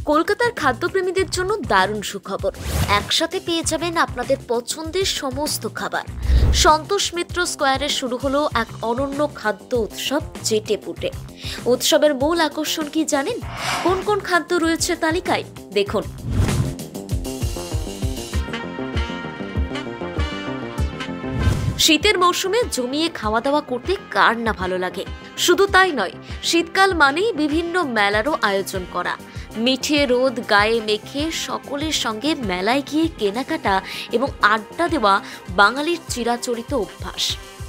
কলকাতার খাদ্যপ্রেমীদের জন্য দারুণ সুখবর। একসাথে পেয়ে যাবেন আপনাদের পছন্দের সমস্ত খাবার। সন্তোষ মিত্র স্কোয়ারে শুরু হলো এক অনন্য খাদ্য উৎসব চেটেপুটে। উৎসবের মূল আকর্ষণ কি জানেন? কোন কোন খাদ্য রয়েছে তালিকায় দেখুন। শীতের মৌসুমে জমিয়ে খাওয়া দাওয়া করতে কার না ভালো লাগে। শুধু তাই নয়, শীতকাল মানেই বিভিন্ন মেলারও আয়োজন করা। মিঠে রোদ গায়ে মেখে সকলের সঙ্গে মেলায় গিয়ে কেনাকাটা এবং আড্ডা দেওয়া বাঙালির চিরাচরিত অভ্যাস।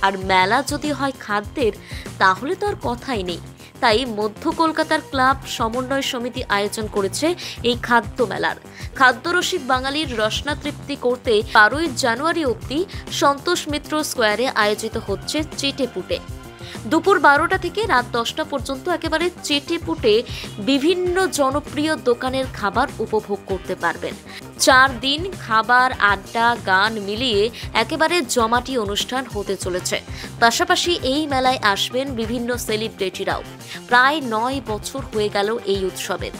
আর মেলা যদি হয় খাদ্যের, তাহলে তো আর কথাই নেই। তাই মধ্য কলকাতার ক্লাব সমন্বয় সমিতি আয়োজন করেছে এই খাদ্য মেলার। খাদ্যরসিক বাঙালির রসনা তৃপ্তি করতে 12ই জানুয়ারি অবধি সন্তোষ মিত্র স্কোয়ারে আয়োজিত হচ্ছে চেটেপুটে। দুপুর 12টা থেকে রাত 10টা পর্যন্ত একেবারে চেটেপুটে বিভিন্ন জনপ্রিয় দোকানের খাবার উপভোগ করতে পারবেন। 4 দিন খাবার, আড্ডা, গান মিলিয়ে একেবারে জমাটি অনুষ্ঠান হতে চলেছে। পাশাপাশি এই মেলায় আসবেন বিভিন্ন সেলিব্রিটিরাও। প্রায় 9 বছর হয়ে গেল এই উৎসবের।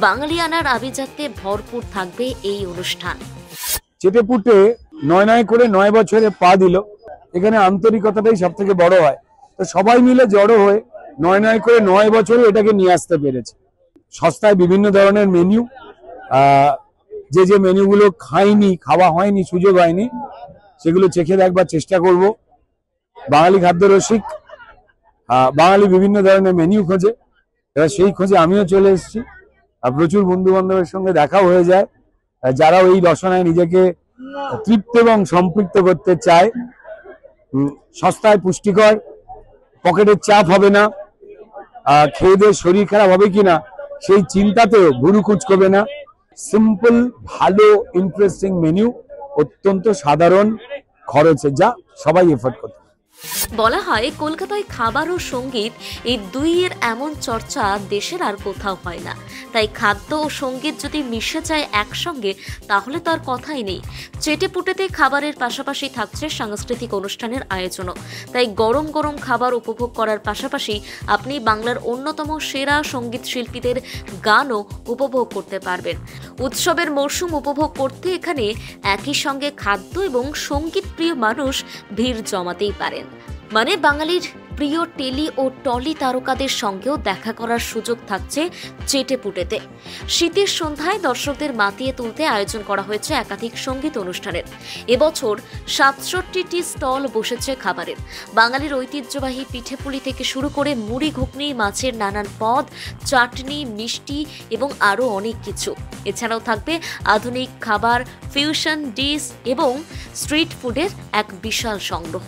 বাঙালিয়ানার আভিজাত্যে ভরপুর থাকবে এই অনুষ্ঠান। চেটেপুটে 9 করে 9 বছরে পা দিল। এখানে আন্তরিকতাটাই সব থেকে বড় হয়। তো সবাই মিলে জড়ো হয়ে 9 করে 9 বছরে এটাকে নিয়ে আসতে পেরেছে। সস্তায় বিভিন্ন ধরনের মেনু, যে মেনুগুলো খাওয়া হয়নি, সুযোগ হয়নি, সেগুলো চেখে দেখবার চেষ্টা করব। বাঙালি খাদ্য রসিক, বাঙালি বিভিন্ন ধরনের মেনু খোঁজে। এবার সেই খোঁজে আমিও চলে এসেছি। প্রচুর বন্ধু বান্ধবের সঙ্গে দেখা হয়ে যায়, যারা এই রসনায় নিজেকে তৃপ্ত এবং সম্পৃক্ত করতে চায়। সস্তায় পুষ্টিকর, পকেটের চাপ হবে না, খেয়ে দিয়ে শরীর খারাপ হবে কিনা সেই চিন্তাতেও ভুরু কুঁচকবে না। সিম্পল, ভালো, ইন্টারেস্টিং মেনু, অত্যন্ত সাধারণ খরচে, যা সবাই এফোর্ড করতে। বলা হয় কলকাতায় খাবার ও সঙ্গীত এই দুইয়ের এমন চর্চা দেশের আর কোথাও হয় না। তাই খাদ্য ও সঙ্গীত যদি মিশে যায় একসঙ্গে, তাহলে তো আর কথাই নেই। চেটেপুটেতে খাবারের পাশাপাশি থাকছে সাংস্কৃতিক অনুষ্ঠানের আয়োজনও। তাই গরম গরম খাবার উপভোগ করার পাশাপাশি আপনি বাংলার অন্যতম সেরা সঙ্গীত শিল্পীদের গানও উপভোগ করতে পারবেন। উৎসবের মরশুম উপভোগ করতে এখানে একই সঙ্গে খাদ্য এবং সঙ্গীত প্রিয় মানুষ ভিড় জমাতেই পারেন। মানে বাঙালির প্রিয় টেলি ও টলি তারকাদের সঙ্গেও দেখা করার সুযোগ থাকছে চেটেপুটেতে। শীতের সন্ধ্যায় দর্শকদের মাতিয়ে তুলতে আয়োজন করা হয়েছে একাধিক সঙ্গীত অনুষ্ঠানের। এবছর 67টি স্টল বসেছে খাবারের। বাঙালির ঐতিহ্যবাহী পিঠেপুলি থেকে শুরু করে মুড়ি, ঘুগনি, মাছের নানান পদ, চাটনি, মিষ্টি এবং আরও অনেক কিছু। এছাড়াও থাকবে আধুনিক খাবার, ফিউশন ডিশ এবং স্ট্রিট ফুডের এক বিশাল সংগ্রহ।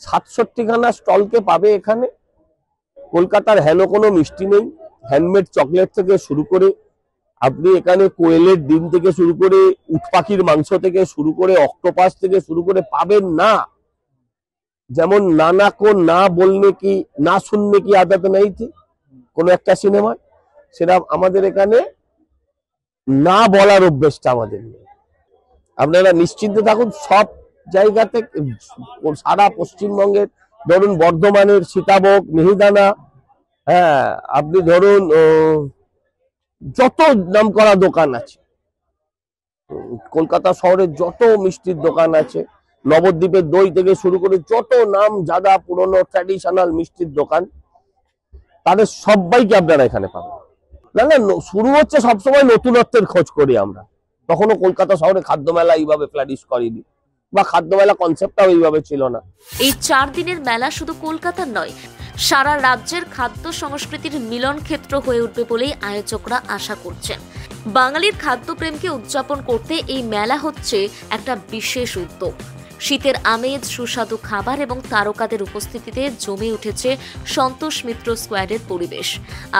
67খানা স্টলকে পাবে এখানে। কলকাতার হেন কোনো মিষ্টি নেই। হ্যান্ডমেড চকলেট থেকে শুরু করে আপনি এখানে কোয়েলের ডিম থেকে শুরু করে উট পাখির মাংস থেকে শুরু করে অক্টোপাস থেকে শুরু করে পাবেন না। যেমন নানা কো না বলনে কি না শুননে কি আদত নেই থি কোনো একটা সিনেমায়, সেটা আমাদের এখানে না বলার অভ্যেসটা আমাদের নেই। আপনারা নিশ্চিন্তে থাকুন, সব জায়গাতে সারা পশ্চিমবঙ্গের ধরুন বর্ধমানের সীতাভোগ, মিহিদানা, আপনি ধরুন যত নাম করা দোকান আছে, কলকাতা শহরের যত মিষ্টির দোকান আছে, নবদ্বীপের দই থেকে শুরু করে যত নাম জাদা পুরনো ট্র্যাডিশনাল মিষ্টির দোকান, তাদের সবাইকে আপনারা এখানে পাবেন। না শুরু হচ্ছে সবসময় নতুনত্বের খোঁজ করি আমরা। তখনও কলকাতা শহরে খাদ্য মেলা এইভাবে ফ্লারিশ করেনি, বা খাদ্য মেলা কনসেপ্টটাও এইভাবে ছিল না। এই 4 দিনের মেলা শুধু কলকাতার নয়, সারা রাজ্যের খাদ্য সংস্কৃতির মিলন ক্ষেত্র হয়ে উঠবে বলেই আয়োজকরা আশা করছেন। বাঙালির খাদ্যপ্রেমকে উদযাপন করতে এই মেলা হচ্ছে একটা বিশেষ উদ্যোগ। শীতের আমেজ, সুস্বাদু খাবার এবং তারকাদের উপস্থিতিতে জমে উঠেছে সন্তোষ মিত্র স্কোয়ারের পরিবেশ।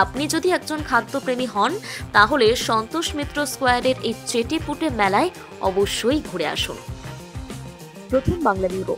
আপনি যদি একজন খাদ্যপ্রেমী হন, তাহলে সন্তোষ মিত্র স্কোয়ারের এই চেটেপুটে মেলায় অবশ্যই ঘুরে আসুন। প্রথম বাংলা ব্যুরো।